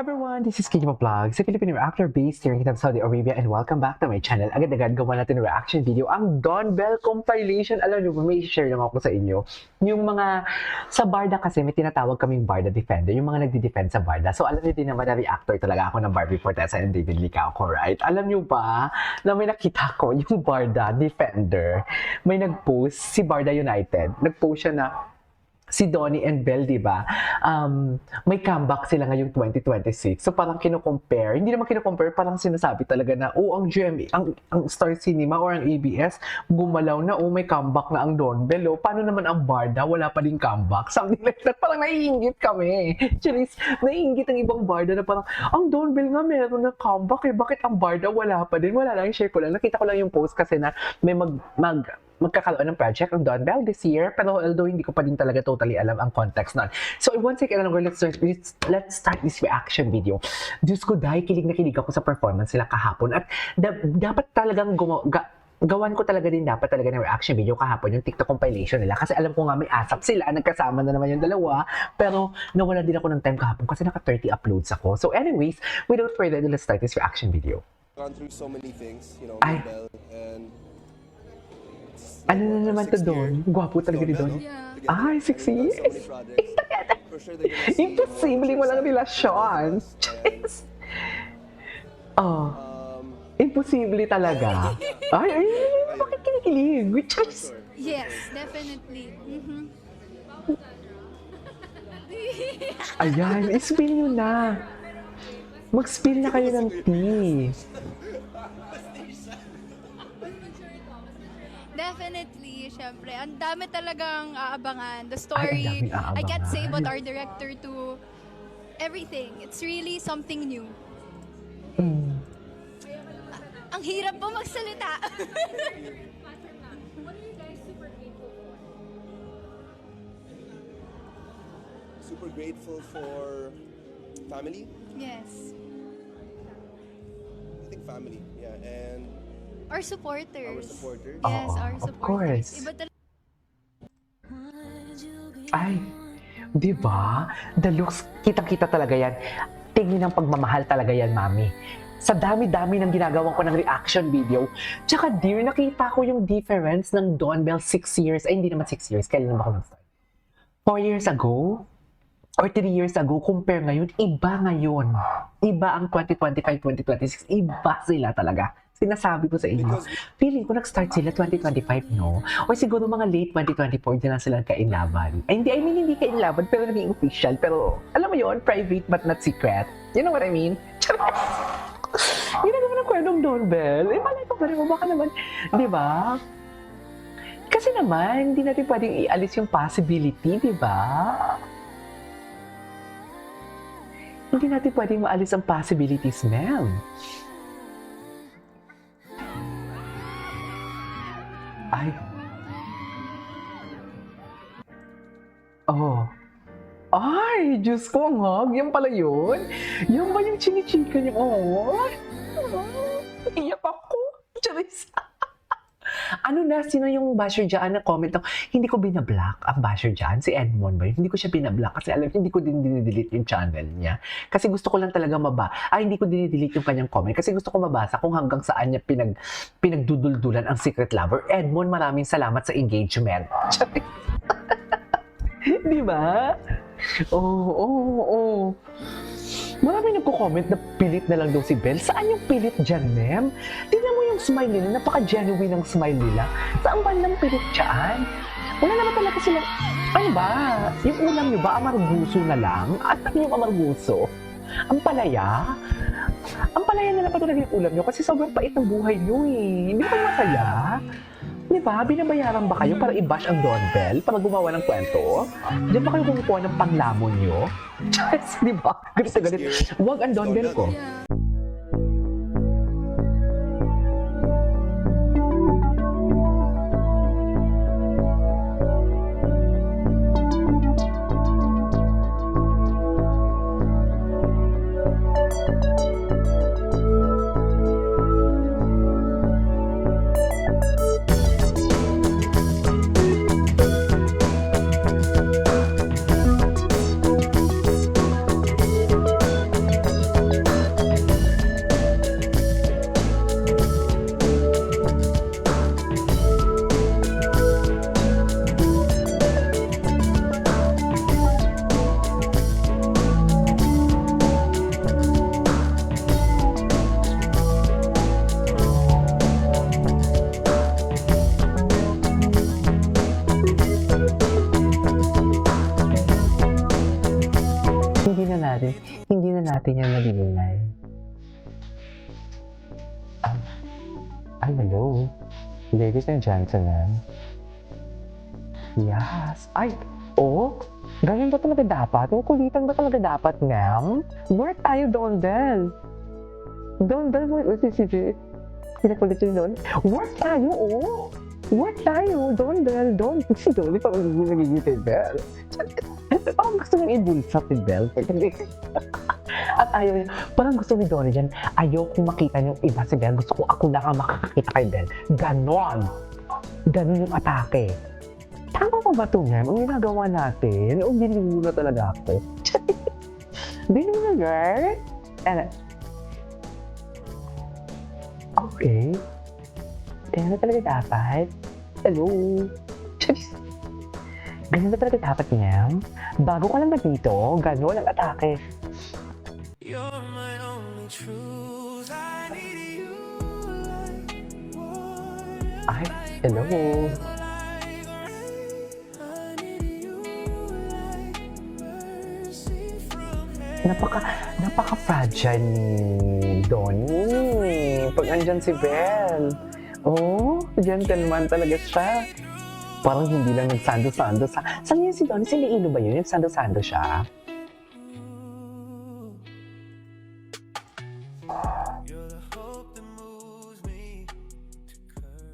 everyone, this is Kiki Vlog, sa Filipino reactor based here in Saudi Arabia, and welcome back to my channel. Agad-agad gawa natin reaction video, ang Don Bell compilation. Alam niyo, may share lang ako sa inyo. Yung mga, sa Barda kasi may tinatawag kaming Barda Defender, yung mga nagdi-defend sa Barda. So alam niyo din naman na reactor talaga ako ng Barbie Fortesa and David Licauco, right? Alam niyo ba na may nakita ko yung Barda Defender, may nag-post si Barda United, nag-post siya na si Donnie and Belle, di ba? May comeback sila ngayong 2026. So parang kino-compare, hindi naman kino-compare, parang sinasabi talaga na, ang GMA, ang Star Cinema or ang ABS, gumalaw na, may comeback na ang Don Bell. Paano naman ang Barda? Wala pa din comeback. Something like that. Parang naiingit kami. Charis, naiingit ang ibang Barda na parang, ang Don Bell nga meron na comeback Bakit ang Barda wala pa din? Wala lang, share ko lang. Nakita ko lang yung post kasi na may magkakaroon ng project ang Don Bell this year, pero although hindi ko pa din talaga totally alam ang context nun. So, one second longer, let's start this reaction video. Diyos ko, dahil kilig na kilig ako sa performance nila kahapon. At dapat talagang gawan ko talaga din dapat talaga ng reaction video kahapon, yung TikTok compilation nila. Kasi alam ko nga may asap sila, nagkasama na naman yung dalawa. Pero nawala din ako ng time kahapon kasi naka 30 uploads ako. So anyways, without further ado, let's start this reaction video. Gone through so many things, you know, Ay. Bell and Ano na naman to Don? Gwapo talaga ni Don. Ay, 6 years. Imposible mo lang relasyon. Yes. Imposible talaga. Ay, bakit kinikilig? Yes. Yes, definitely. Ayan, spill nyo na. Mag-spill na kayo ng tea. Definitely, syempre. Ang dami talagang aabangan. The Ay, story, ang daming aabangan. I can't say about our director to everything. It's really something new. Ang hirap po magsalita. super grateful for family. Yes. I think family, yeah, and Our supporters. our supporters. Yes, Oo, our of supporters. course. Iba talaga. Ay, di ba? The looks, kitang-kita talaga yan. Tingin ng pagmamahal talaga yan, mami. Sa dami-dami ng ginagawa ko ng reaction video. Tsaka dear, nakita ko yung difference ng Don Bell 6 years. Ay, hindi naman 6 years. Kailan naman ako nag-start? 4 years ago? Or 3 years ago, compare ngayon, iba ngayon. Iba ang 2025, 2026. Iba sila talaga. Sinasabi ko sa inyo. Feeling ko nag-start sila 2025, no? O siguro mga late 2024 din lang sila kainlaban. Ay, hindi, hindi kainlaban, pero naging official. Pero, alam mo yon, private but not secret. You know what I mean? Ginagawa ng kwentong Don Bell. Malay ko pa rin mo, baka naman, di ba? Kasi naman, hindi natin pwedeng ialis yung possibility, di ba? Hindi natin pwedeng maalis ang possibilities, Mel. Ay. Ay, Diyos ko, ang hug. Yan pala yun. Yan ba yung chinichika niya? Iyak ako. Charis. Sino yung basher dyan na comment ng, hindi ko binablock ang basher dyan? Si Edmond ba yun? Hindi ko siya binablock kasi alam, hindi ko din dinidelete yung channel niya. Kasi gusto ko lang talaga hindi ko dinidelete yung kanyang comment kasi gusto ko mabasa kung hanggang saan niya pinagduduldulan ang secret lover. Edmond, maraming salamat sa engagement. Di ba? Oo. Maraming nagko-comment na pilit na lang daw si Belle. Saan yung pilit dyan, ma'am? Tingnan mo yung smile nila. Napaka-genuine ang smile nila. Saan ba lang pilit dyan? Wala naman talaga sila. Ano ba? Yung ulam nyo ba, amarguso na lang? Ano yung amarguso? Ang palaya? Ang palaya na lang pa talaga yung ulam nyo kasi sobrang pait ng buhay nyo eh. Hindi ba kayo masaya? Di ba? Binabayaran ba kayo para i-bash ang Don Bell? Para gumawa ng kwento? Diyan ba kayo kumukuha ng panglamon nyo? Yes, di ba? Galit na galit. Huwag ang Don Bell ko. Yeah. Hindi na natin yan malilinay. Ay, hello. Ladies and gentlemen. Yes. Ay, oh. Ganyan ba talaga dapat? Kulitan ba talaga dapat, ma'am? Work tayo, Dondel. Dondel, pinakulit yun doon. Work tayo, oh. Work tayo, Dondel. Si Dolly, parang nagiging si Belle. Parang gusto nang ibulsa si Belle. At ayaw niya, parang gusto ni Dolly dyan, ayaw kong makita yung iba si Belle. Gusto ko ako lang ang makakakita kay Belle. Ganon. Ganon yung atake. Tama pa ba ito, ma'am? Ang ginagawa natin, bilhin na talaga ako. Bilhin na, girl. Okay. Ganyan na talaga dapat. Hello. Ganyan na talaga dapat, ma'am. Bago ka lang na dito, gano'n ang atake. You're my only truth. I need you like water. Ay, hello. Napaka-fragile ni Donnie. Pag andyan si Belle. Oh, gentleman talaga siya. Parang hindi lang nagsando-sando sa... Saan yun si Donnie? Si Leilo ba yun? Nagsando-sando siya? You're the hope that moves me to courage.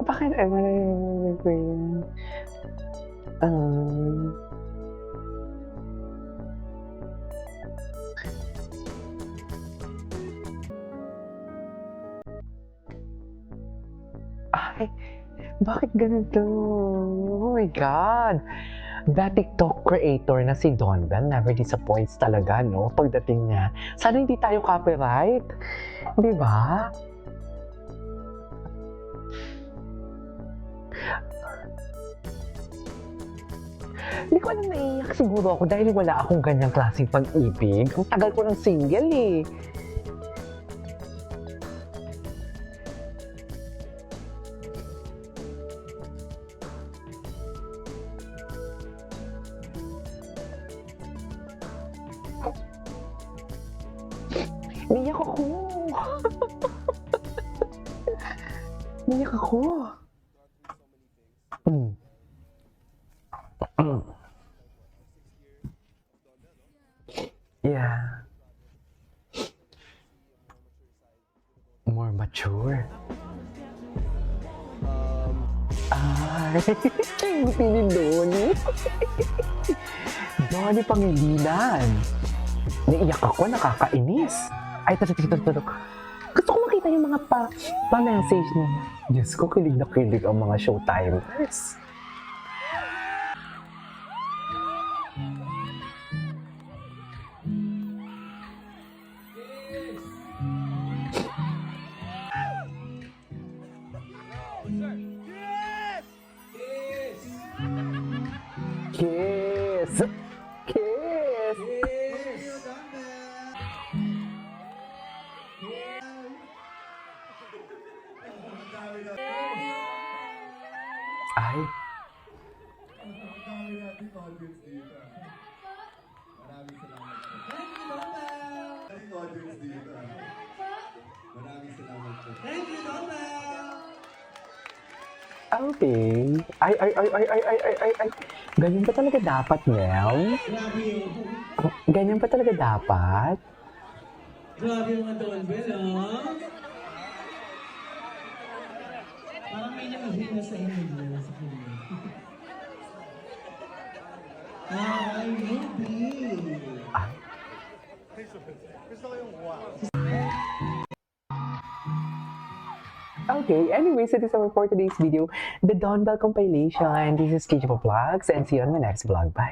Bakit ay, bakit ganito? Oh my God! That TikTok creator na si Don Bell never disappoints talaga, no? Pagdating niya. Sana hindi tayo copyright. Di ba? Hindi ko alam, naiiyak siguro ako dahil wala akong ganyang klaseng pag-ibig. Ang tagal ko ng single eh. Naiiyak ako. Naiiyak ako. Yeah. More mature. Ay, buti ni Donnie. Donnie Pangilinan. Naiyak ako, nakakainis. Ay, tulog. Gusto ko makita yung mga pa-message niya. Diyos ko, kilig na kilig ang mga showtimers. Kiss! Kiss! Ay. Okay. Ay. Ganyan pa talaga dapat, Mel? Ganyan pa talaga dapat? Grabe mga Donbel, oh. Parang may namihina sa inyo sa kanya. Ay, maybe. Ay. Okay, anyways, it is our for today's video, the Don Bell compilation. This is Kage Vlogs, and see you on my next vlog. Bye!